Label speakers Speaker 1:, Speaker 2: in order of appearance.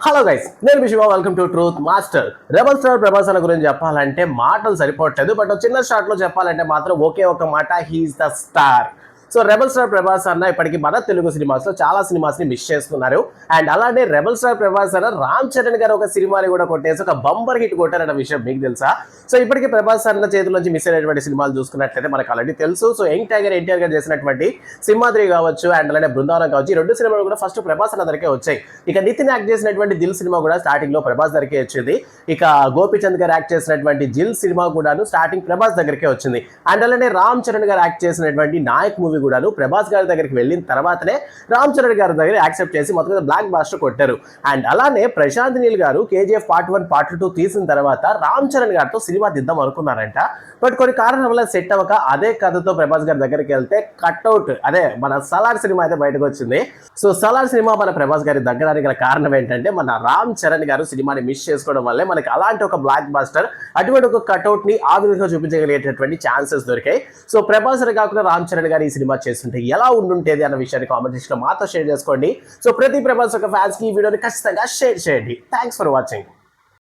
Speaker 1: Hello guys, నేను విషయం welcome to truth master. Rebel star Prabhas అన్న గురించి చెప్పాలంటే మాటలు సరిపోవట్లేదు. బట్ చిన్న షార్ట్ లో చెప్పాలంటే మాత్రం ఒకే ఒక మాట, he's the star. So rebel star Prabhas అన్న ఇప్పటికి మన తెలుగు సినిమాస్ లో చాలా సినిమాస్ ని మిస్ చేస్తున్నారు. అండ్ అలానే రెబల్ స్టార్ ప్రభాస్ అన్న రామ్ చరణ్ గారు ఒక సినిమాని కూడా కొట్టేసి ఒక బంపర్ హిట్ కొట్టారన్న విషయం మీకు తెలుసా? సో ఇప్పటికీ ప్రభాస్ అన్న చేతుల నుంచి మిస్ అయినటువంటి సినిమాలు చూసుకున్నట్లయితే మనకు ఆల్రెడీ తెలుసు. సో యంగ్ టైగర్ ఎన్టీఆర్ గారు చేసినటువంటి సింహాద్రి కావచ్చు, అండ్ అలానే బృందావనం కావచ్చు, ఈ రెండు సినిమాలు కూడా ఫస్ట్ ప్రభాస్ అన్న దగ్గరే వచ్చాయి. ఇక నితిన్ యాక్ట్ చేసినటువంటి దిల్ సినిమా కూడా స్టార్టింగ్ లో ప్రభాస్ దగ్గరే వచ్చింది. ఇక గోపీచంద్ గారు యాక్ట్ చేసినటువంటి జిల్ సినిమా కూడాను స్టార్టింగ్ ప్రభాస్ దగ్గరికే వచ్చింది. అండ్ అలానే రామ్ చరణ్ గారు యాక్ట్ చేసినటువంటి నాయక్ మూవీ కూడాను ప్రభాస్ గారి దగ్గరికి వెళ్ళిన తర్వాతనే రామ్ చరణ్ గారి దగ్గర యాక్సెప్ట్ చేసి మొత్తం మీద బ్లాక్ బాస్టర్ కొట్టారు. అండ్ అలానే ప్రశాంత్ నీల్ గారు కేజీఎఫ్ పార్ట్ 1 పార్ట్ 2 తీసిన తర్వాత రామ్ చరణ్ గారితో సినిమా దిద్దాం అనుకున్నారంట. బట్ కొన్ని కారణాల వల్ల సెట్ అవ్వక అదే కథతో ప్రభాస్ గారి దగ్గరికి వెళ్తే కట్అవుట్ అదే మన సలార్ సినిమా అయితే బయటకు వచ్చింది. సో సలార్ సినిమా మన ప్రభాస్ గారి దగ్గరానికి గల కారణం ఏంటంటే మన రామ్ చరణ్ గారు సినిమాని మిస్ చేసుకోవడం వల్లే మనకి అలాంటి ఒక బ్లాక్ బాస్టర్, అటువంటి ఒక కట్అవుట్ ని ఆ విధంగా చూపించగలిగేటటువంటి ఛాన్సెస్ దొరికాయి. సో ప్రభాస్ కాకుండా రామ్ చరణ్ గారు ఈ సినిమా చేస్తుంటే ఎలా ఉండుంటేది అన్న విషయాన్ని కామెంట్ సెక్షన్ లో మాతో షేర్ చేసుకోండి. సో ప్రతి ప్రభాస్ ఒక ఫ్యాన్స్ కి ఈ వీడియోని ఖచ్చితంగా షేర్ చేయండి. Thanks for watching.